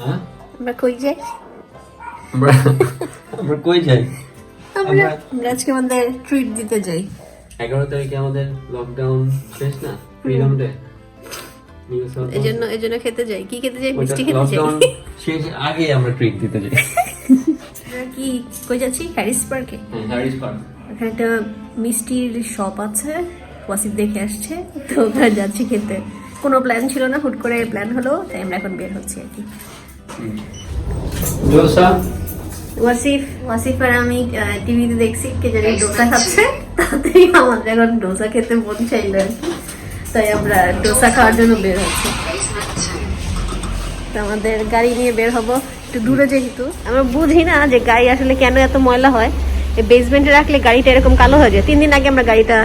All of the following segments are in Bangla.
হ্যাঁ আমরা কই যাই? আমরা আমরা কই যাই? আমরা আজকে আমাদের ট্রিট দিতে যাই। 11 তারিখে আমাদের লকডাউন শেষ না, ফ্রিডম ডে। এজন্য খেতে যাই। কি খেতে যাই? মিষ্টি খেতে যাই। লকডাউন শেষ আগে আমরা ট্রিট দিতে যাই। আমরা কি কই যাচ্ছি? হ্যারিস পার্কে। হ্যাঁ, হ্যারিস পার্ক। ওখানে একটা মিষ্টির শপ আছে, ওয়াসিফ দেখে আসছে, তো ওখানে যাচ্ছি খেতে। কোনো প্ল্যান ছিল না, হুট করে প্ল্যান হলো, তাই আমরা এখন বের হচ্ছি আর কি। ডোসা ওয়াসিফ আর আমি টিভিতে দেখছি কে জানি ডোসা খাচ্ছে, তাতেই আমাদের এখন ডোসা খেতে মন চাইলো আর কি, তাই আমরা ডোসা খাওয়ার জন্য বের হচ্ছি। তো আমাদের গাড়ি নিয়ে বের হবো, একটু দূরে যেহেতু। আমরা বুঝি না যে গাড়ি আসলে কেন এত ময়লা হয়। এই বেসমেন্টে রাখলে গাড়িটা এরকম কালো হয়ে যায়। 3 দিন আগে আমরা গাড়িটা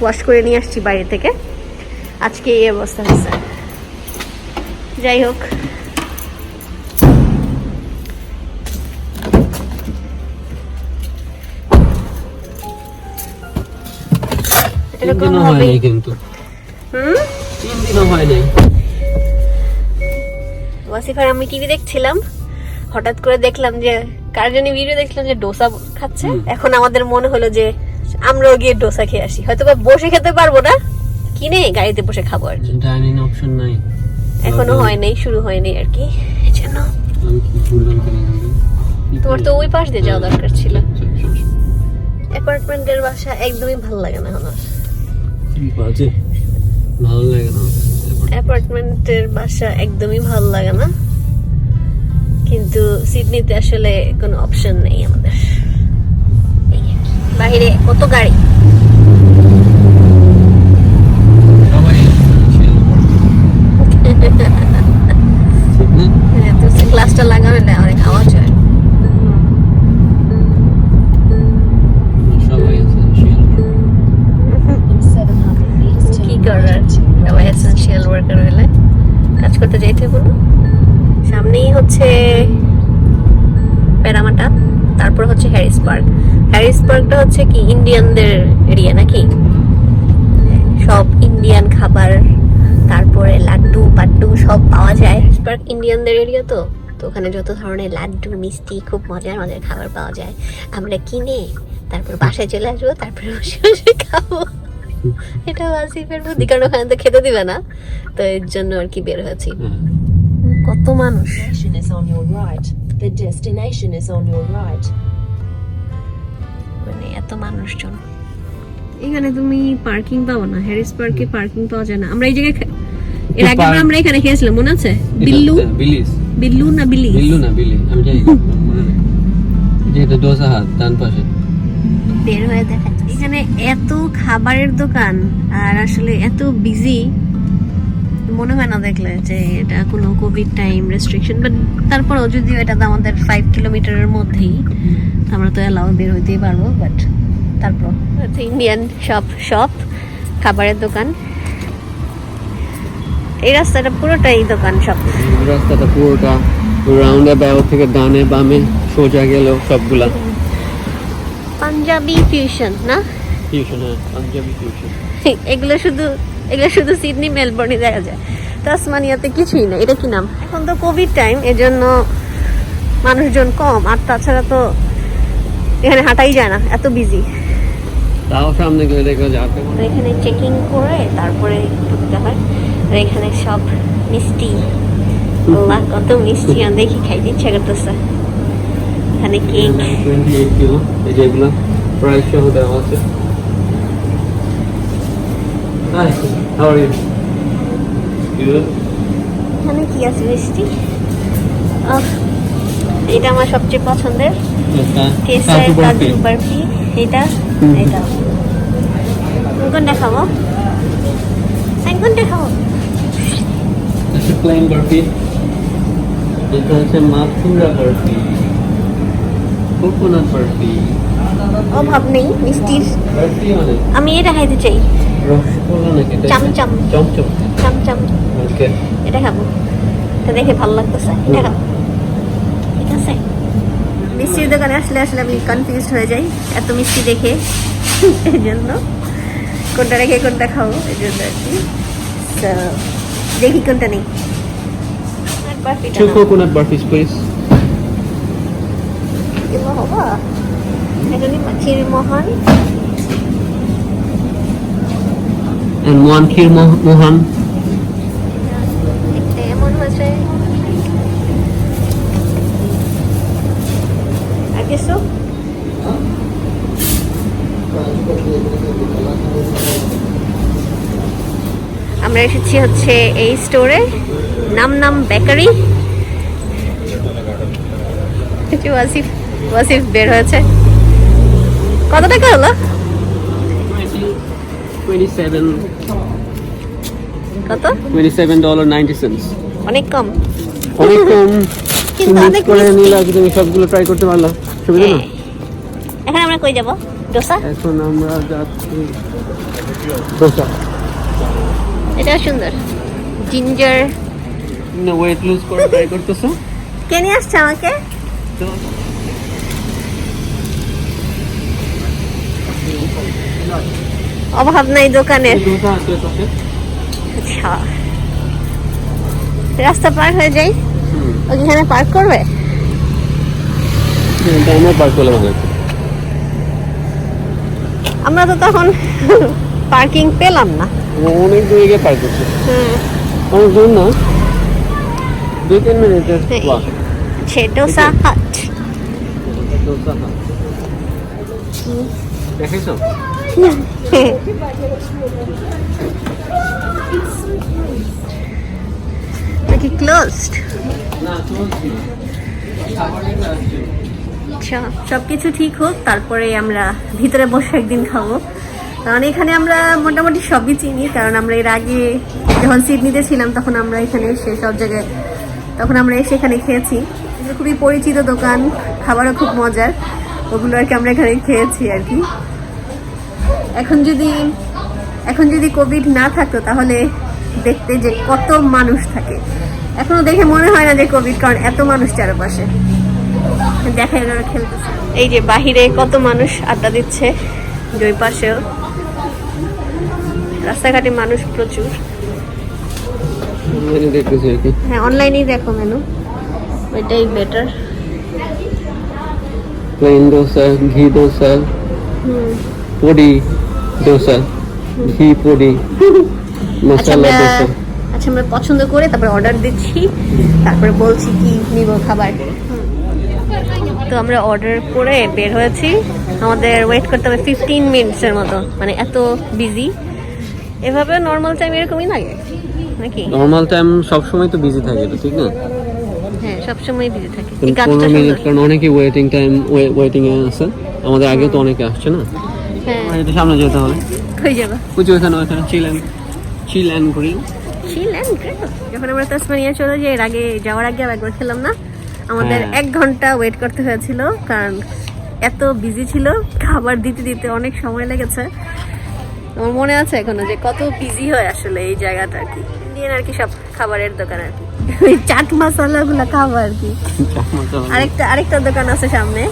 ওয়াশ করে নিয়ে আসছি বাইরে থেকে, আজকে এই অবস্থা হচ্ছে। যাই হোক, এরকম হবে কিন্তু 3 দিনও হয় নাই। ওয়াসিফ আর আমি টিভি দেখছিলাম, হঠাৎ করে দেখলাম যে কার জন্য ভিডিও দেখলাম যে ডোসা খাচ্ছে। এখন আমাদের মনে হলো যে আমরাও গিয়ে ডোসা খেয়ে আসি। হয়তো বা বসে খেতে পারবো না, কিনে গাড়িতে বসে খাবো আর কি। ডাইনিং অপশন নাই, এখনো হয় নাই, শুরু হয়নি আর কি। এজন্য আমি কি ভুললাম কেন? তোমার তো ওই পাশ দিয়ে যাওয়া দরকার ছিল। অ্যাপার্টমেন্টের বাসা একদমই ভালো লাগে না আমার। বাজে, ভালো লাগে না অ্যাপার্টমেন্টের বাসা একদমই ভালো লাগে না, কিন্তু সিডনিতে আসলে কোনো অপশন নেই আমাদের। বাইরে কত গাড়ি। গ্লাসটা লাগানো না, অনেক আওয়াজ হয়। কি করার, সবাই এসেনশিয়াল ওয়ার্কার হলে কাজ করতে যাইতে বলো। সামনেই হচ্ছে প্যারামাটা, তারপর হচ্ছে হ্যারিস পার্ক। হ্যারিস পার্কটা হচ্ছে কি ইন্ডিয়ানদের এরিয়া নাকি, সব ইন্ডিয়ান খাবার, তারপরে লাড্ডু পাড্ডু সব পাওয়া যায়। হ্যারিস পার্ক ইন্ডিয়ানদের এরিয়া তো, তো ওখানে যত ধরনের লাড্ডু মিষ্টি খুব মজার মজার খাবার পাওয়া যায়। আমরা কিনে তারপর বাসায় চলে আসবো, তারপরে বসে বসে খাবো। এটা ওয়াসিফের বুদ্ধি, কারণ ওখানে তো খেতে দিবে না, তো এর জন্য আর কি বের হয়েছি। কত মানুষ। মানে এত মানুষজন এখানে, তুমি পার্কিং পাবো না। হ্যারিস পার্কে পার্কিং পাওয়া যায় না। আমরা এই জায়গায় এর আগে আমরা এখানে খেয়েছিলাম, মনে আছে? বিল্লু না বিলি? আমি জানি যেটা ডোসা হাত ডান পাশে। বের হয়ে দেখা এখানে এত খাবারের দোকান, আর আসলে এত বিজি, মনে হয় না দেখলে যে এটা কোনো কোভিড টাইম রেস্ট্রিকশন। বাট তারপরেও যদিও এটা তো আমাদের 5 কিলোমিটারের মধ্যেই, আমরা তো এলাও বের হইতেই পারবো। বাট তারপর ইন্ডিয়ান শপ খাবারের দোকান। এই রাস্তাটা পুরোটাই দোকান সব। রাস্তাটা পুরোটা রাউন্ড অ্যাবাউট থেকে ডানে বামে সোজা গেল সবগুলা পাঞ্জাবি ফিউশন না? ফিউশন, হ্যাঁ পাঞ্জাবি ফিউশন। এগুলো শুধু সিডনি মেলবোর্নে দেখা যায়, তাসমানিয়াতে কিছুই না। এটা কি নাম? এখন তো কোভিড টাইম, এজন্য মানুষজন কম, আর তাছাড়া তো এখানে হাঁটাই যায় না, এত বিজি। তাও সামনে গেলে দেখো যাতে এখানে চেকিং করে তারপরে ঢুকতে হয়। আর এখানে সব মিষ্টি, কত মিষ্টি, আমি দেখি খাইতে ইচ্ছা করতেছে। এখানে কেক 28 কিলো, এই যেগুলো প্রাইস সহ দেওয়া আছে। Hi, how are you? Good. এখানে কি আছে মিষ্টি? এটা আমার সবচেয়ে পছন্দের, কেসার কাজু বরফি। এটা কোনটা খাবো? কোনটা খাবো? এটা প্লেন বরফি, এটা হচ্ছে মাথুরা বরফি, কোকোনাট বরফি। অভাব নেই মিষ্টির। বরফি মানে আমি এটা খাইতে চাই, রসগোল্লা নাকি? চমচম। ওকে, এটা খাবো, এটা দেখে ভালো লাগতেছে, এটা খাবো। ঠিক আছে। মিষ্টির দোকানে আসলে আমি কনফিউজ হয়ে যাই এত মিষ্টি দেখে, এই জন্য কোনটা রেখে কোনটা খাবো, এই জন্য আর কি। দেখি কোনটা নেই। বারফিটা 2 coconut burfis, please. এগুলো হবা এটা নি ক্ষীরমোহন And 1 kheer mohan. একটা এমন হয়েছে আর কিছু আমরা এসেছি হচ্ছে এই স্টোরে নাম বেকারি ওয়াসিফ ওয়াসিফ বের হয়েছে কত টাকা হলো 27 কত $27.90. অনেক কম অনেক কম। কিন্তু mix অনেক করে মিষ্টি। নিলে আগে তুমি সবগুলো ট্রাই করতে পারলা, সুবিধা না? এখন আমরা কই যাব ডোসা এখন আমরা যাচ্ছি দোসা। এটা সুন্দর জিঞ্জার ওয়েট লুজ করে ট্রাই করতেছো কে নিয়ে আসছে আমাকে তো অভাব নাই দোকানের দোসা আছে পাশে। আচ্ছা রাস্তা পার হয়ে যাই ওইখানে পার্ক করবে টাইমে পার করলে ভালো হতো। আমরা তো তখন পার্কিং পেলাম না অনেক দূরে গিয়ে পার করছে, হুম অনেক দূর না, 2-3 মিনিটের ওয়াক। সে ডোসা হাট দোসা হাট দেখেছো? নাকি ক্লোজড না চলছে আচ্ছা সবকিছু ঠিক হোক তারপরে আমরা ভিতরে বসে একদিন খাবো কারণ এখানে আমরা মোটামুটি সবই চিনি কারণ আমরা এর আগে যখন সিডনিতে ছিলাম তখন আমরা এখানে এসে সব জায়গায় তখন আমরা এসে এখানে খেয়েছি এগুলো খুবই পরিচিত দোকান খাবারও খুব মজার ওগুলো আর কি আমরা এখানে খেয়েছি আর কি এখন যদি কোভিড না থাকতো তাহলে দেখতে যে কত মানুষ থাকে এখনো দেখে মনে হয় না যে কোভিড কারণ এত মানুষ চারপাশে দেখা গেল খেলতেছে এই যে বাহিরে কত মানুষ আড্ডা দিচ্ছে দুই পাশেও রাস্তাঘাটে মানুষ প্রচুর মেনু দেখতেছি আর কি। হ্যাঁ অনলাইনেই দেখো মেনু ওইটাই বেটার প্লেন দোসা, ঘি দোসা, পডি দোসা, ঘি পডি, মশলা দোসা। আচ্ছা আমরা পছন্দ করে তারপরে অর্ডার দিচ্ছি তারপরে বলছি কি নিব খাবার তো আমরা অর্ডার করে বের হয়েছি আমাদের ওয়েট করতে হবে 15 মিনিটসের মতো মানে এত বিজি এভাবে নর্মাল টাইম এরকমই লাগে নাকি নরমাল টাইম সব সময় তো বিজি থাকে, তো ঠিক না? হ্যাঁ সবসময় বিজি থাকে এই কিন্তু গাছটা 15 মিনিট সুন্দর কারণ অনেকে ওয়েটিং টাইম ওয়েটিং এ আছে, আমাদের আগে তো অনেকে আসছে না। হ্যাঁ এটা সামনে যেতে হবে, হয়ে যাবে ওই যে ওখানে চিল অ্যান্ড গ্রিল। যখন আমরা তাসমানিয়া চলে যাই এর আগে যাওয়ার আগে আর একবার খেলাম না আমাদের হ্যাঁ। 1 ঘন্টা ওয়েট করতে হয়েছিল কারণ এত বিজি ছিল খাবার দিতে দিতে অনেক সময় লেগেছে আমার মনে আছে এখনো যে কত বিজি হয় আসলে এই জায়গাটা আর কি ইন্ডিয়ান আর কি সব খাবারের দোকান আর কি ওই চাট মশলা গুলা খাবো আর কি আরেকটা দোকান আছে সামনে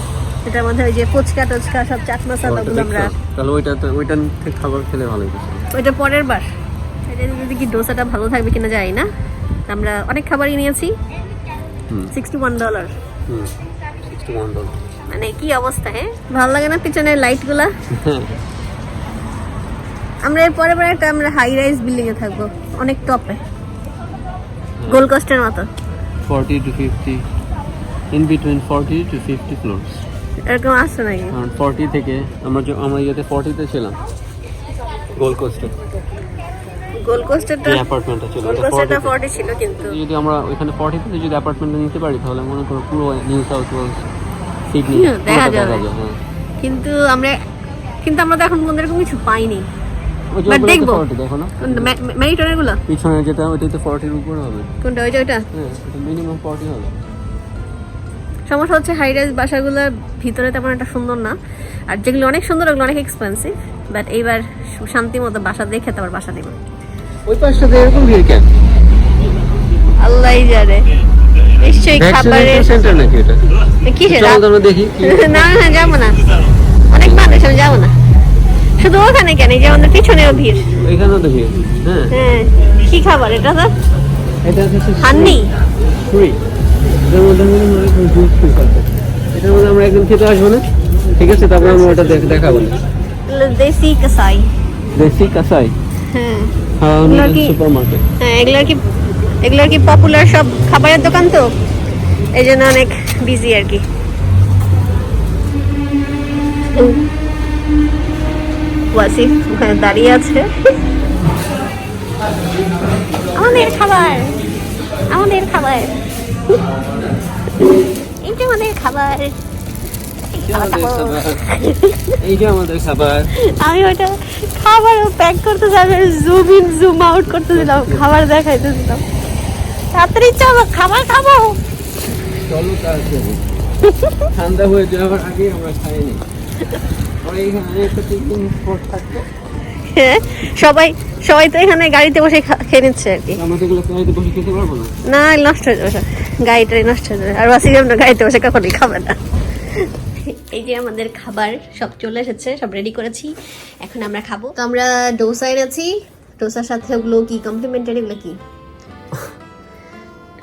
এটার মধ্যে ওই যে ফুচকা টচকা সব চাট মশলা গুলো আমরা তাহলে ওইটা থেকে খাবার খেলে ভালো হতো। ওইটা পরের বার এটা যদি কি ডোসাটা ভালো থাকবে কিনা জানি না আমরা অনেক খাবারই নিয়েছি $61 $61 মানে কি অবস্থা হ্যাঁ ভালো লাগে না পিছনের লাইট গুলা আমরা এর পরে একটা আমরা হাই রাইজ বিল্ডিং এ থাকবো অনেক টপে গোল কোস্টের মতো 40 to 50 in between 40 to 50 floors। এরকম আসছে নাকি কারণ 40 থেকে আমরা ইয়েতে 40 তে ছিলাম গোল্ড কোস্টে, গোল কোস্টেরটা যে অ্যাপার্টমেন্টটা ছিল গোল কোস্টেরটা 40 ছিল কিন্তু যদি আমরা ওইখানে 40 তে যদি অ্যাপার্টমেন্টটা নিতে পারি তাহলে মনে করো পুরো নিউ সাউথ ওয়েলস সিডনি দেখা যাবে। হ্যাঁ কিন্তু আমরা তো এখন মনে এরকম কিছু পাইনি ওই যে But ওগুলোতে দেখবো। 40 দেখো না ম্যারিটনের গুলো পিছনে যেটা ওইটাতে 40 এর উপরে হবে। কোনটা ওইটা হ্যাঁ এটা মিনিমাম 40 হবে। সমস্যা হচ্ছে হাই রাইজ বাসাগুলোর ভিতরে তেমন একটা সুন্দর না আর যেগুলো অনেক সুন্দর ওগুলো অনেক এক্সপেন্সিভ বাট এইবার শান্তি মতো বাসা দেখে তারপর বাসা দেবো ওই পাশটাতে এরকম ভিড় কেন? আল্লাহই জানে নিশ্চয়ই খাবারের সেন্টার নাকি এটা? কি সেটা চলো তো আমরা দেখি কি না যাবো না অনেক মানুষ আমি যাবো না শুধু ওখানে কেন এই যে আমাদের পিছনেও ভিড় এখানেও তো ভিড়। হ্যাঁ হ্যাঁ কি খাবার এটা তো এটা হচ্ছে হান্নি ফ্রি, এটার মধ্যে মনে হয় জুস ফ্রি আছে। এটার মধ্যে আমরা একদিন খেতে আসবো না, ঠিক আছে? তারপরে আমরা ওটা দেখাবো না। দেশি কাসাই। দেশি কাসাই, হ্যাঁ হ্যাঁ, এগুলো কি সুপার মার্কেট। হ্যাঁ এগুলোর কি পপুলার সব খাবারের দোকান, তো এই জন্য অনেক বিজি আর কি। ওয়াসিফ ওখানে দাঁড়িয়ে আছে। আমাদের খাবার, আমাদের খাবার, এই যে আমাদের খাবার, এই যে আমাদের খাবার। আমি ওটা খাবার প্যাক করতে যাবে, জুম ইন জুম আউট করতেছিলাম, খাবার দেখাইতেছিলাম। তাড়াতাড়ি চলো খাবার খাবো। চলো তাড়াতাড়ি, ঠান্ডা হয়ে যাওয়ার আগে আমরা খাইনি। আর এইখানে একটা টিফিন স্পট থাকতো, হ্যাঁ, সবাই তো এখানে গাড়িতে বসে খেয়ে নিচ্ছে আর কি। আমাদের গুলো গাড়িতে বসে খেতে পারবো না। না, নষ্ট হয়ে যাবে, গাড়িটাই নষ্ট হয়ে যাবে। আর বাসি আমরা গাড়িতে বসে কখনই খাবে না। এই যে আমাদের খাবার সব চলে এসেছে, সব রেডি করেছি, এখন আমরা খাবো। তো আমরা ডোসা এনেছি, ডোসার সাথে ওগুলো কি কমপ্লিমেন্টারি, এগুলো কি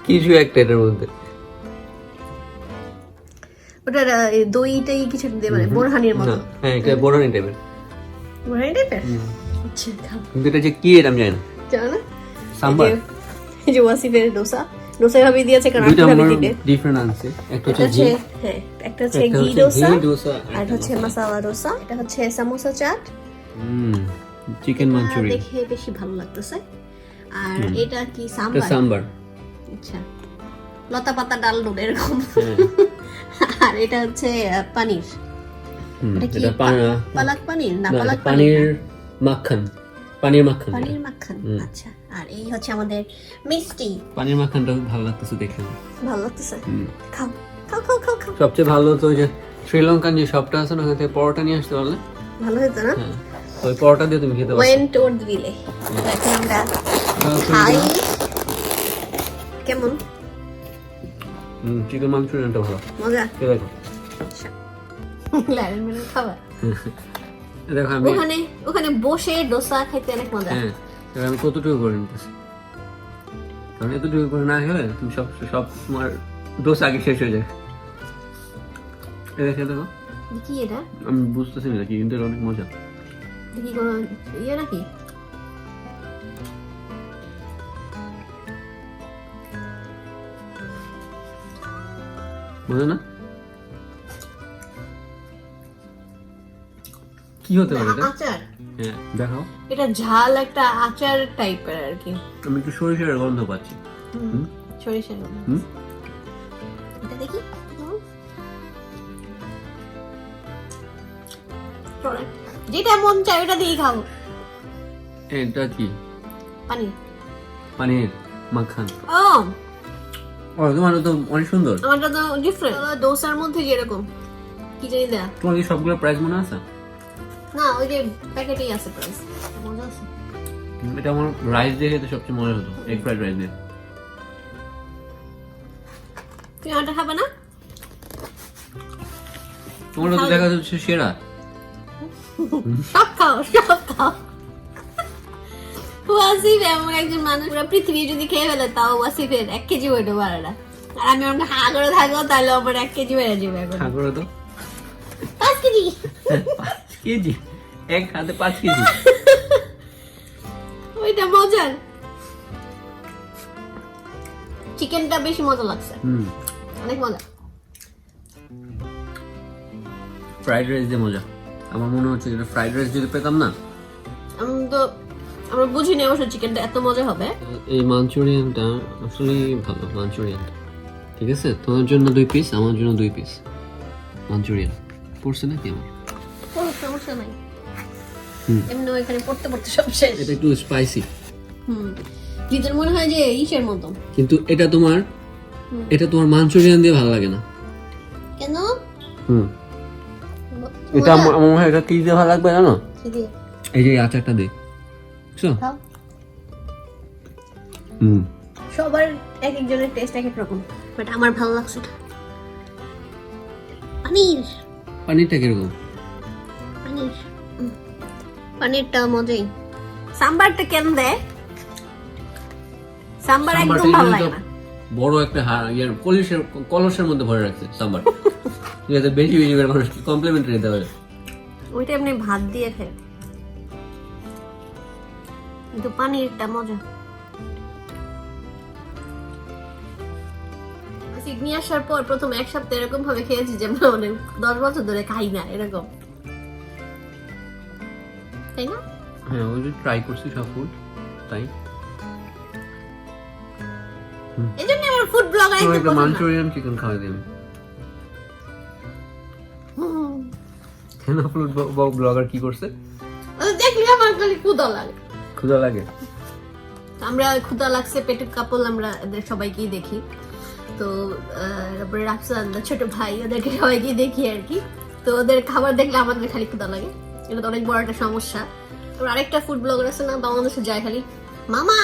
কিছু একটা এটার মধ্যে, ওটা দইটাই কিছু দিয়ে, মানে বোরহানির মতো। হ্যাঁ, এটা বোরহানি টাইপের। বোরহানি টাইপের, আচ্ছা খাও। কিন্তু এটা যে কি এটা আমি জানি না। জানো না? সাম্বার, এই যে ওয়াসিফের ডোসা, ডোসা ভাবে দিয়েছে, কারণ দুইটা কিভাবে আমার দিবে। ডিফারেন্ট আছে, একটা এটা হচ্ছে ঘি, হচ্ছে, হ্যাঁ, একটা হচ্ছে একটা ঘি হচ্ছে ডোসা, ঘি ডোসা, আর এটা হচ্ছে মশলা ডোসা, এটা হচ্ছে সামোসা চাট। চিকেন মাঞ্চুরিয়ান, দেখে বেশি ভালো লাগতেছে। আর এটা কি এটা সাম্বার? সাম্বার, আচ্ছা, লতা পাতা ডাল ডোল এরকম। হ্যাঁ। আর এটা হচ্ছে পানির, এটা কি এটা পালাক পানির না, না, পালাক পানির মাখন, পানির মাখন, পানির মাখন। আচ্ছা, আর এই হচ্ছে আমাদের মিষ্টি। পানির মাখনটা ভালো লাগতেছে দেখে। ভালো লাগতেছে, খাও খাও খাও খাও খাও। সবচেয়ে ভালো তো ওই যে শ্রীলঙ্কান যে শপটা আছে না, ওখান থেকে পরোটা নিয়ে আসতে পারলে ভালো হতো না? হ্যাঁ, ওই পরোটা দিয়ে তুমি খেতে পারো। Went toward Ville. এখন আমরা খাই। কেমন চিকেন মাঞ্চুরিয়ানটা ভালো, মজা? খেয়ে দেখো। লাইন মেনে খাওয়া। দেখো আমি ওখানে বসে ডোসা খাইতে অনেক মজা। হ্যাঁ, এবার আমি কতটুকু করে নিতেছি, কারণ এতটুকু করে না খেলে তুমি সব তোমার দোষ আগে শেষ হয়ে যায়। এটা খেয়ে দেখো, দেখি এটা, আমি বুঝতেছি না কি, কিন্তু এটা অনেক মজা। দেখি কোনো ইয়ে নাকি? মজা না? কি হতে পারে এটা? আচার। হ্যাঁ, দেখাও। এটা ঝাল একটা আচার টাইপের আর কি। আমি একটু সরিষার গন্ধ পাচ্ছি। সরিষার গন্ধ। এটা দেখি, যেটা মন চায় ওটা দিয়ে খাও। এটা কি? পানির মাখন। ও, তোমার তো অনেক সুন্দর। আমারটা তো ডিফারেন্ট। দোসার মধ্যে যেরকম কি জানি দেয়া। তোমার কি সবগুলো প্রাইস মনে আছে? না, ওই যে প্যাকেটেই আছে প্রাইস। মজা আছে। এটা আমার রাইস দিয়ে খেতে সবচেয়ে মজা হতো, এগ ফ্রাইড রাইস দিয়ে। তুমি আমারটা খাবে না? তোমার তো দেখা যাচ্ছে সেরা। সব খাও, সব খাও। ওয়াসিফ এমন একজন মানুষ, পুরো পৃথিবী যদি খেয়ে ফেলে তাও ওয়াসিফের 1 কেজি ওয়েটও বাড়ে না। আর আমি আমাকে হা করে থাকবো, তাহলে আমার 1 কেজি বেড়ে যাবে। এখন হা করে তো 5 কেজি। 5 কেজি, এক হাতে 5 কেজি। ওইটা মজার। চিকেনটা বেশি মজা লাগছে, অনেক মজা। ফ্রাইড রাইস দিয়ে মজা। আমার মনে হচ্ছে যেটা ফ্রাইড রাইস যদি পেতাম না, আমরা বুঝিনি অবশ্য চিকেনটা এত মজা হবে। এই মাঞ্চুরিয়ানটা আসলে ভালো মাঞ্চুরিয়ানটা। ঠিক আছে, তোমার জন্য 2 পিস, আমার জন্য 2 পিস মাঞ্চুরিয়ান। পড়ছে নাকি আমার? সমস্যা নাই, এমনি ওইখানে পড়তে পড়তে সব শেষ। এটা একটু স্পাইসি, ভিতর মনে হয় যে ইসের মতো। কিন্তু এটা তোমার মাঞ্চুরিয়ান দিয়ে ভালো লাগে না কেন? এটা আমার মনে হয় এটা কি দিয়ে ভালো লাগবে জানো? কি দিয়ে? এই যে আচারটা দিয়ে। বুঝছো? খাও। সবার এক একজনের টেস্ট এক এক রকম, বাট আমার ভালো লাগছে এটা। পানিরটা কিরকম? পানিরটা মজাই। সাম্বারটা কেন দেয়? সাম্বার একদম ভালো লাগে না। বড় একটা কলসের মধ্যে ভরে রাখছে সাম্বার, যাতে বেশি বেশি করে মানুষকে কমপ্লিমেন্টারি দিতে হবে। ওইটা এমনি ভাত দিয়ে খায়, কিন্তু পানিরটা মজা। সিডনি আসার পর প্রথম এক সপ্তাহ এরকম ভাবে খেয়েছি যে আমরা অনেক 10 বছর ধরে খাই না এরকম, তাই না? হ্যাঁ, ওই যে ট্রাই করছি সব ফুড, তাই এই জন্য আমার ফুড ব্লগার তোমার একটু একটা পছন্দ। মাঞ্চুরিয়ান চিকেন খাওয়াই দিন। কেন ফুড ব্লগার কি করছে? দেখলি আমার খালি ক্ষুধা লাগে। ক্ষুধা লাগে? আমরা ক্ষুধা লাগছে পেটে কাপড় আমরা এদের সবাইকেই দেখি, তো তারপরে রাফসান ছোট ভাই ওদেরকে সবাইকেই দেখি আর কি। তো ওদের খাবার দেখলে আমাদের খালি ক্ষুধা লাগে, এটা তো অনেক বড় একটা সমস্যা। তো আরেকটা ফুড ব্লগার আছে না বাংলাদেশে, যায় খালি মামা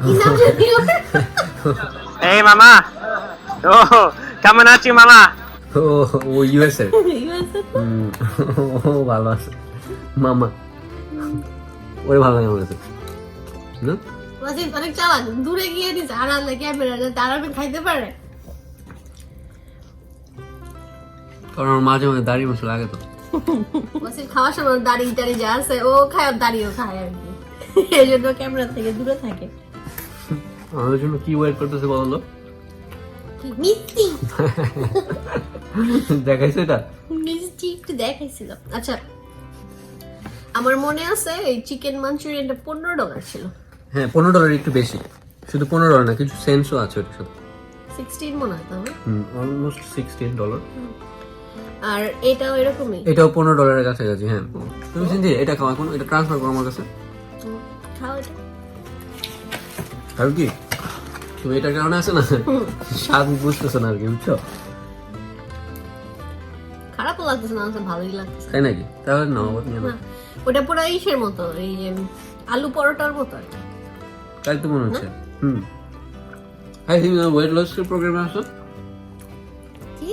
কি নাম জানি ওর? এই মামা, ও কেমন আছি মামা? ও ইউএস এর USA তো? ও ভালো আছে মামা, ওরে ভালো লাগে আমার কাছে না। ওয়াসিফ অনেক চালাক, দূরে গিয়ে দিছে আড়ালে ক্যামেরা যাতে আরামে খাইতে পারে। কারণ আমার মাঝে মাঝে দাড়ি মশলা লাগে তো। ওয়াসিফ খাওয়ার সময় দাড়ি টাড়ি যা আছে ও খায়, আর দাড়িও খায় আর কি, এই জন্য ক্যামেরা থেকে দূরে থাকে। আমাদের জন্য কি ওয়েট করতেছে বলো? কি মিষ্টি দেখাইছো এটা? মিষ্টি একটু দেখাইছিল। আচ্ছা, আমার মনে আছে এই চিকেন মাঞ্চুরিয়ানটা $15 ছিল। হ্যাঁ, $15 একটু বেশি, শুধু $15 না, কিছু সেন্সও আছে ওটার সাথে। 16 মনে হয় তবে। অলমোস্ট $16। আর এটাও এরকমই। এটাও $15 এর কাছাকাছি। হ্যাঁ, তুমি চিন্তা এটা খাও, এখন এটা ট্রান্সফার করো আমার কাছে। খাও এটা। আর কি তুমি এটার কারণে আছে না, স্বাদ বুঝতেছো না আর কি, বুঝছো? খারাপও লাগতেছে না, আমার ভালোই লাগতেছে। তাই নাকি? তাহলে নাও আবার নিয়ে নাও। না, ওটা পুরো ইসের মতো, এই যে আলু পরোটার মতো আর কি। তাই তো মনে হচ্ছে। হ্যাঁ, তুমি না ওয়েট লস এর প্রোগ্রামে আসো? কি?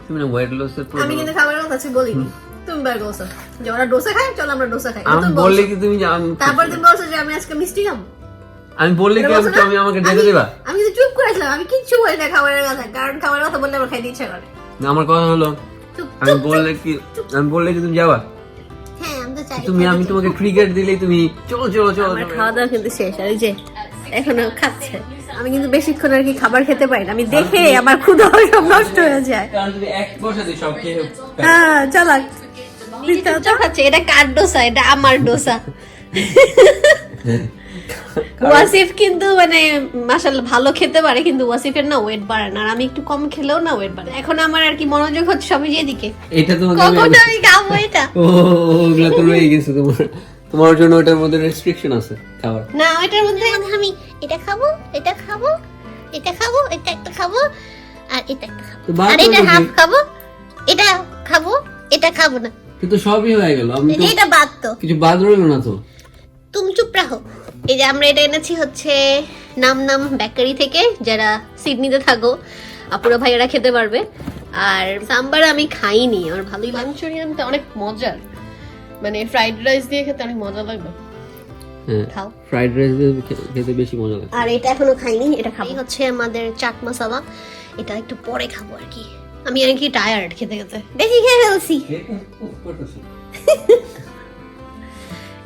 তুমি না ওয়েট লস এর আমি প্রোগ্রাম? কিন্তু খাবারের কথা কিছু বলিনি, তুমি বার বলছো যে ওরা ডোসা খায়, চলো আমরা ডোসা খাই। আমি তুমি বললে বলছো। কি তুমি তারপর তুমি বলছো যে আমি আজকে মিষ্টি খাবো। আমি বললে কি এটা বলছো না? তুমি আমাকে ডেকে দিবা? আমি কিন্তু চুপ করেছিলাম, আমি কিচ্ছু বলি না খাবারের কথা, কারণ খাবারের কথা বললে আমার খাইতে ইচ্ছা করে। না, আমার কথা হলো চুপ, আমি চুপ, বললে কি তুমি যাবা? হ্যাঁ আমি তো চাই। আমি তোমাকে ট্রিগার দিলেই তুমি চলো চলো চলো আমার খাওয়া দাওয়া কিন্তু শেষ, আর এই যে এখনো খাচ্ছে। আমি কিন্তু বেশিক্ষণ আর কি খাবার খেতে পারি না, আমি দেখে আমার ক্ষুধা সব নষ্ট হয়ে যায়। কারণ তুমি এক বসাতে সব খেয়ে হ্যাঁ চালাক খাচ্ছে। এটা কার ডোসা? এটা আমার ডোসা। ওয়াসিফ কিন্তু মানে মাশাআল্লাহ ভালো খেতে পারে, কিন্তু ওয়াসিফের না ওয়েট বাড়ে না, আর আমি একটু কম খেলেও না ওয়েট বাড়ে। এখন আমার আর কি মনোযোগ হচ্ছে সবই যেদিকে, এটা তোমাকে কখন আমি খাবো এটা। ওগুলা তো রয়ে গেছে তোমার জন্য ওটার মধ্যে রেস্ট্রিকশন আছে খাবার। না ওইটার মধ্যে আমি এটা খাবো, এটা খাবো, এটা খাবো, এটা একটা খাবো, আর এটা একটা খাবো, তো বাদ আর এটা দাও হাফ দেখি। খাবো, এটা খাবো, এটা খাবো না, কিন্তু সবই হয়ে গেল, আমি তো এটা বাদ তো। কিছু বাদ রইলো না তো। তুমি চুপ রাখো। এই যে আমরা এটা এনেছি হচ্ছে নাম বেকারি থেকে, যারা সিডনিতে থাকো আপুরা ভাইয়েরা খেতে পারবে। আর সাম্বার আমি খাইনি, আমার ভালোই মাঞ্চুরিয়ানটা অনেক মজার, মানে ফ্রাইড রাইস দিয়ে খেতে অনেক মজা লাগবে। হ্যাঁ, খাও। ফ্রাইড রাইস দিয়ে খেতে বেশি মজা লাগে। আর এটা এখনো খাইনি, এটা খাবো। এই হচ্ছে আমাদের চাট মশলা, এটা একটু পরে খাবো আর কি। আমি আর কি টায়ার্ড খেতে খেতে, বেশি খেয়ে ফেলছি।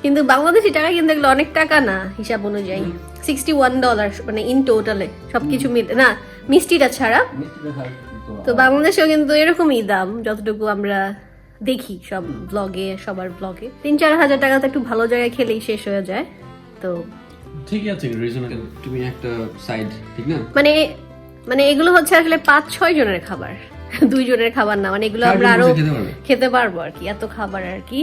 কিন্তু বাংলাদেশি টাকা কিন্তু এগুলো অনেক টাকা না হিসাব অনুযায়ী। $61 মানে ইন টোটালে সবকিছু মিলে, না মিষ্টিটা ছাড়া। তো বাংলাদেশেও কিন্তু এরকমই দাম, যতটুকু আমরা দেখি সব ব্লগে, সবার ব্লগে 3-4 হাজার টাকা তো একটু ভালো জায়গায় খেলেই শেষ হয়ে যায়। তো ঠিক আছে, রিজনেবল। তুমি একটা সাইড, ঠিক না? মানে মানে এগুলো হচ্ছে আসলে 5-6 জনের খাবার, 2 জনের খাবার না, মানে এগুলো আমরা আরো খেতে পারবো আর কি, এত খাবার আর কি।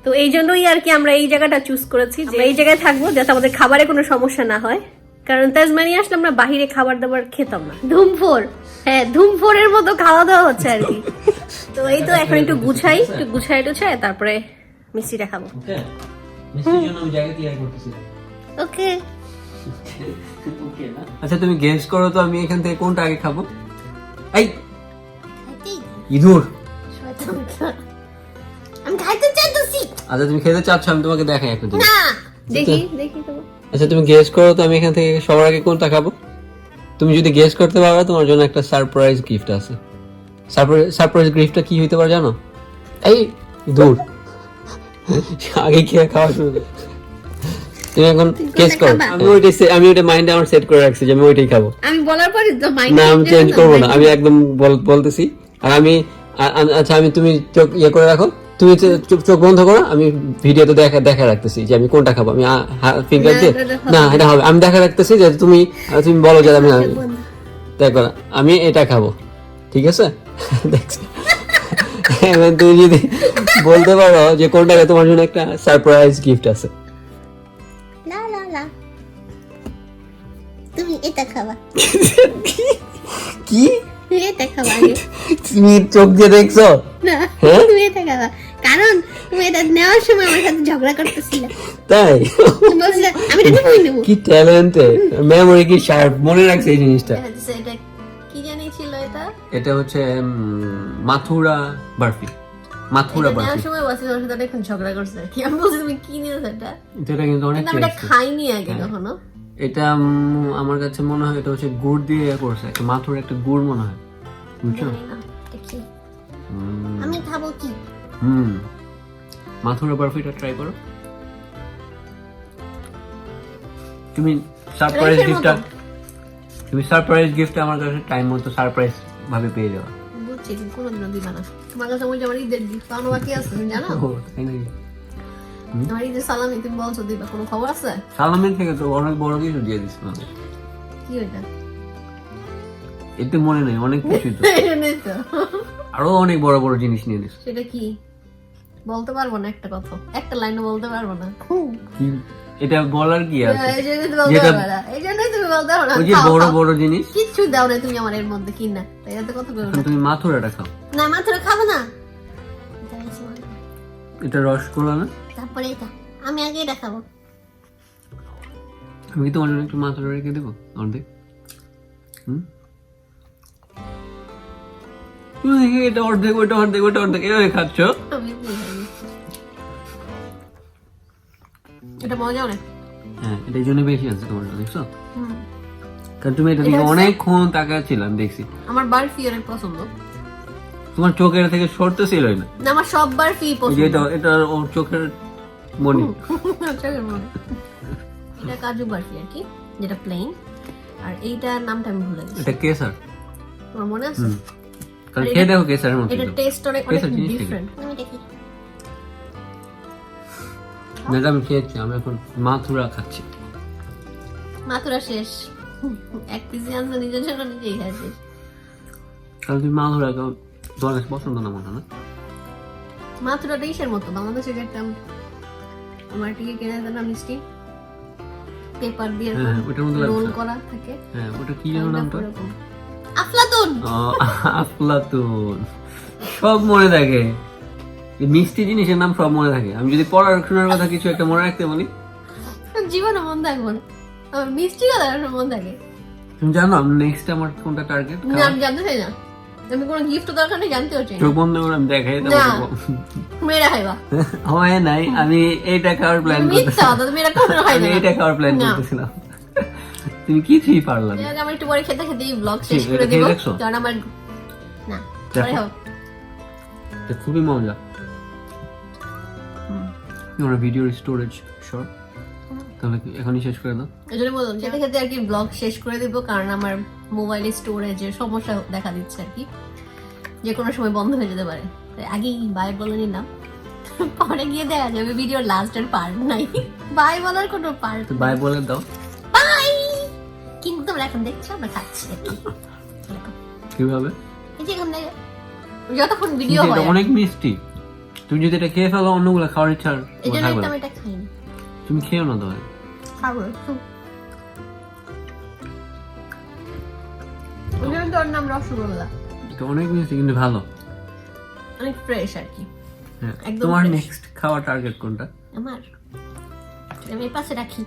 তো এই জন্যই আর কি আমরা এই জায়গাটা চুজ করেছি, যে এই জায়গায় থাকবো যাতে আমাদের খাবারে কোনো সমস্যা না হয়। কারণ তাজমানিয়া আসলে আমরা বাহিরে খাবার দাবার খেতাম না, ধুমফোর, হ্যাঁ ধুমফোরের মতো খাওয়া দাওয়া হচ্ছে আর কি। তো এই তো এখন একটু গুছাই টুছাই তারপরে মিষ্টিটা খাবো। মিষ্টির জন্য আমি জায়গা ক্লিয়ার করতেছি। ওকে। আচ্ছা তুমি গেস করো তো আমি এখান থেকে কোনটা আগে খাবো? এই ইঁদুর, আমি খাইতে চাইতেছি আচ্ছা তুমি খেতে চাচ্ছ, আমি তোমাকে দেখাই এখন। না, দেখি তো। আচ্ছা তুমি গেস করো তো আমি এখান থেকে সবার আগে কোনটা খাবো? তুমি যদি গেস করতে পারো তোমার জন্য একটা সারপ্রাইজ গিফট আছে। সারপ্রাইজ গিফটটা কি হইতে পারে জানো? এই দূর আগে খেয়ে খাওয়া শুরু করো। তুমি এখন গেস করো। আমি ওইটা মাইন্ডে আমার সেট করে রাখছি যে আমি ওইটাই খাবো। আমি বলার পরে তো মাইন্ড না আমি চেঞ্জ করবো না, আমি একদম বলতেছি। আর আমি আচ্ছা আমি তুমি চোখ ইয়ে করে রাখো, তুমি চোখ বন্ধ করো, আমি ভিডিওতে দেখা রাখতেছি যে আমি কোনটা খাবো। আমি ফিঙ্গার দিয়ে না এটা হবে, আমি দেখা রাখতেছি যে তুমি বলো যে আমি দেখো আমি এটা খাবো, ঠিক আছে? দেখছি এবার তুমি যদি বলতে পারো যে কোনটা তোমার জন্য একটা সারপ্রাইজ গিফট আছে। লা লা লা তুমি এটা খাবা। কি তুমি এটা খাবা আগে। তুমি চোখ দিয়ে দেখছো? না হ্যাঁ? তুমি এটা খাবা, কারণ তুমি এটা নেওয়ার সময় আমার সাথে ঝগড়া করতেছিলে। তাই? তুমি বলছিলে আমি এটা নেবো। কি ট্যালেন্টেড, মেমোরি কি শার্প, মনে রাখছে এই জিনিসটা। এটা কি জানি ছিল এটা? এটা হচ্ছে মাথুরা বরফি। মাথুরা বরফি। নেওয়ার সময় বসে আমার সাথে এখন ঝগড়া করছে কি, আমি বলছি তুমি কি নিয়েছো এটা? এটা কিন্তু অনেক আমি এটা tasty। খাইনি আগে কখনো। এটা আমার কাছে মনে হয় এটা হচ্ছে গুড় দিয়ে করছে, একটা মাথুর একটা গুড় মনে হয়, বুঝছো? জানি না, এটা কি? আমি খাবো কি? মাথুরা বরফিটা ট্রাই করো। তুমি সারপ্রাইজ Rice-এর গিফটটা, মতো। তুমি সারপ্রাইজ গিফটটা আমার কাছে টাইম মতো সারপ্রাইজ ভাবে পেয়ে যাবে। বুঝছি, তুমি কোনোদিনও দিবা না। তোমার কাছে ওই যে আমার ঈদের গিফট পাওয়ানো বাকি আছে, তুমি জানো? ও, তাই নাকি? আমার ঈদের সালামি তুমি বলছো দিবা, কোনো খবর আছে? সালামের থেকে তো অনেক বড় কিছু দিয়ে দিস না, কি ওইটা? এতে মনে নেই, অনেক কিছু তো এটা নেই তো। আরো অনেক বড় বড় জিনিস নিয়ে নিস। সেটা কি বলতে পারবো না, একটা কথা, একটা লাইনও বলতে পারবো না। কি এটা বলার কি আছে? এই জন্যই তুমি বলতে যেটা- পারবে না, এই জন্যই তুমি বলতে পারো না। ওই যে খাও, বড় খাও। বড় জিনিস, কিচ্ছু দাও না তুমি আমার এর মধ্যে, কি না তাই এত কথা বলবো এখন না। তুমি মাথুরাটা খাও। না মাত্র খাবো না, এটা বেশি মজা। এটা রসগোল্লা না? তারপরে এটা আমি আগে এটা খাবো। আমি কি তোমার জন্য একটু মাথুরা রেখে দেবো অর্ধেক? তুমি দেখি এটা অর্ধেক, ওইটা অর্ধেক, ওইটা অর্ধেক এভাবে খাচ্ছ। আমি বুঝাইনি। এটা মজা অনেক। হ্যাঁ এটার জন্য বেশি আছে তোমার জন্য, দেখছো? হুম। কারণ তুমি এটা দিকে অনেকক্ষণ তাকাচ্ছিলাম, দেখছি আমার বারফি অনেক পছন্দ। তোমার চোখের থেকে সরতেছিলই না। না আমার সব বারফি এই যে পছন্দ। এটা এটা ওর চোখের মনি। চোখের মনে। এটা কাজু বারফি আর কি, যেটা প্লেন। আর এইটার নামটা আমি ভুলে গেছি। এটা কেসার। তোমার মনে আছে? কারণ খেয়ে দেখো কেসারের মতো এটা তো। টেস্ট অনেক কেসার জিনিস ডিফারেন্ট। আমি দেখি। না এটা আমি খেয়েছি, আমি এখন মাথুরা খাচ্ছি। মাথুরা শেষ। এক পিসি আনছো নিজের জন্য, নিজেই খাচ্ছিস। কারণ তুমি মাথুরা তোমার কাছে পছন্দ না মনে হয় না? মাথুরাটা ইসের মতো, বাংলাদেশে যে একটা আমার টিকে কেনা যায় না মিষ্টি, পেপার দিয়ে হ্যাঁ, ওটার মতো রোল লাগছে। করা থাকে। হ্যাঁ ওটা কি যেন নামটা? ওরকম। আফলাতুন। ও, আফলাতুন। সব মনে থাকে, এই মিষ্টি জিনিসের নাম সব মনে থাকে। আমি যদি পড়াশোনার কথা কিছু একটা মনে রাখতে বলি, জীবনে মন থাকবো না, আমার মিষ্টি কথা মন থাকে। তুমি জানো নেক্সট আমার কোনটা টার্গেট? না, আমি জানতে চাই না, আমি কোনো গিফট দরকার নেই, জানতেও চাই না। চোখ বন্ধ করে আমি দেখাই না। দেবো। মেয়েরা খাইবা। হয় নাই, আমি এইটা খাওয়ার প্ল্যান মিথ্যা করতেছিলাম। কথা, তুমি এটা কখনো খাইবে আমি না। এইটা খাওয়ার প্ল্যান না। করতেছিলাম, তুমি কিছুই পারলাম না। যাই হোক, আমি একটু পরে খেতে খেতে ব্লগ শেষ ঠিক, করে এটা দিব, খেয়ে দেখছো? কারণ আমার না দেখো। পরে হোক। এটা খুবই মজা। আমরা ভিডিওর স্টোরেজ শর্ট, তাহলে কি এখনই শেষ করে দাও? এই জন্য বললাম খেতে খেতে আর কি ব্লগ শেষ করে দিব, কারণ আমার মোবাইলে স্টোরেজের সমস্যা দেখা দিচ্ছে আর কি, যে কোনো সময় বন্ধ হয়ে যেতে পারে। তাই আগেই বাই বলে নিলাম, পরে গিয়ে দেখা যাবে ভিডিওর লাস্টের পার্ট নাই, বাই বলার কোনো পার্ট তো বাই বলে দাও। বাই। কিন্তু তোমরা এখন দেখছো আমরা খাচ্ছি আর কি। কিভাবে? এই যে এখন দেখো, যতক্ষণ ভিডিও কিন্তু হয় এটা অনেক মিষ্টি, তুমি যদি এটা খেয়ে ফেলো অন্যগুলো খাওয়ার ইচ্ছা আর এই জন্য থাকবে তো না। আমি এটা খাইনি। তুমি খেয়েও না দয়া। খাবো একটু। ওই জন্য তো ওর নাম রসগোল্লা। এটা অনেক মিষ্টি কিন্তু ভালো। অনেক ফ্রেশ আর কি। হ্যাঁ, একদম তোমার fresh। নেক্সট খাওয়ার টার্গেট কোনটা? আমার আমি এই পাশে রাখি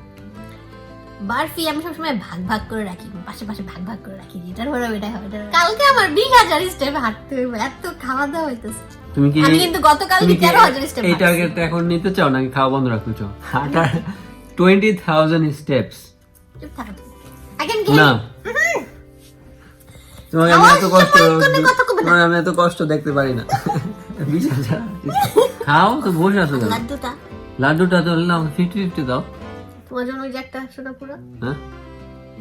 বারফি, আমি সবসময় ভাগ ভাগ করে রাখি, পাশে পাশে ভাগ ভাগ করে রাখি, যেটার পরে ওইটা হবে। কালকে আমার 20,000 স্টেপ হাঁটতে হবে, এত খাওয়া দাওয়া হইতেছে। তুমি কি আমি কিন্তু গতকাল তুমি কি 13,000 স্টেপ এই টার্গেটটা এখন নিতে চাও নাকি খাওয়া বন্ধ রাখতে চাও? 20,000 স্টেপস চুপ থাকো। আগে আমি না, তোমাকে আমি এত কষ্ট কথা কবে না। তোমাকে আমি এত কষ্ট দেখতে পারি না বিশাল ঝাল। খাও তো বসে আছো কেন? লাড্ডুটা লাড্ডুটা তো নাও 50-50 দাও। তোমার জন্য ওই যে একটা সোনা পুরো হ্যাঁ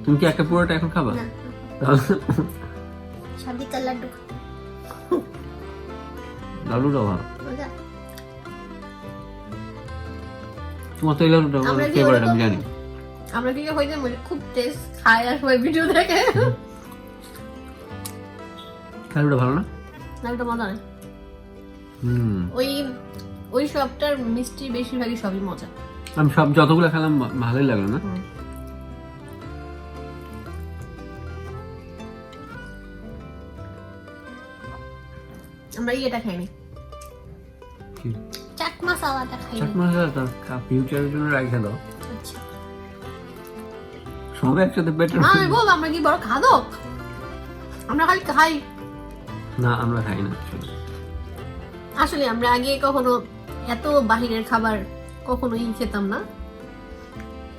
তুমি কি একটা পুরোটা এখন খাবা? না শাদি কা লাড্ডু লাড্ডুটা ভালো, মজা। তোমার তো এই লাড্ডুটা আমরা কি ফেভারিট আমি ওরকম- জানি। আমরা কি হয়ে যায় খুব টেস্ট খাই আর সবাই ভিডিও দেখে লাড্ডুটা ভালো না? লাড্ডুটা মজা নেই ওই ওই সবটার মিষ্টি বেশিরভাগই সবই মজা। আমি সব যতগুলো খেলাম ভালোই লাগলো না। আমরা ইয়েটা খাইনি কি? চাট মশলাটা খাইনি। চাট মশলাটা ফিউচারের জন্য রাখে দাও, আচ্ছা সবাই একসাথে পেটের না আমি বলবো আমরা কি বড় খাদক, আমরা খালি খাই। না আমরা খাই না actually। আসলে আমরা আগে কখনো এত বাহিরের খাবার কখনোই খেতাম না।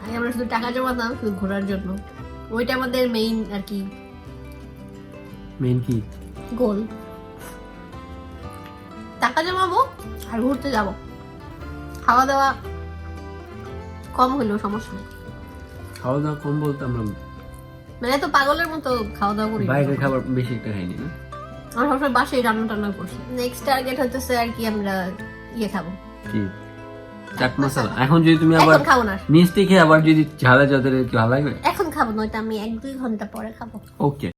আগে আমরা শুধু টাকা জমাতাম শুধু ঘোরার জন্য, ওইটা আমাদের মেইন আর কি মেইন কি? গোল। টাকা জমাবো আর ঘুরতে যাব, খাওয়া দাওয়া কম হলেও সমস্যা নেই। খাওয়া দাওয়া কম বলতে আমরা মানে এত পাগলের মতো খাওয়া দাওয়া করি না। বাইরের খাবার বেশি একটা খাইনি না। আমরা সবসময় বাসায় রান্না টান্না করছি। নেক্সট টার্গেট হচ্ছে আর কি আমরা ইয়ে খাবো। কি? চাট মশলা। এখন যদি তুমি আবার এখন খাবো না, মিষ্টি খেয়ে আবার যদি ঝালে যাদের ভালো লাগবে, এখন খাবো না, ওইটা আমি 1-2 ঘন্টা পরে খাবো। ওকে।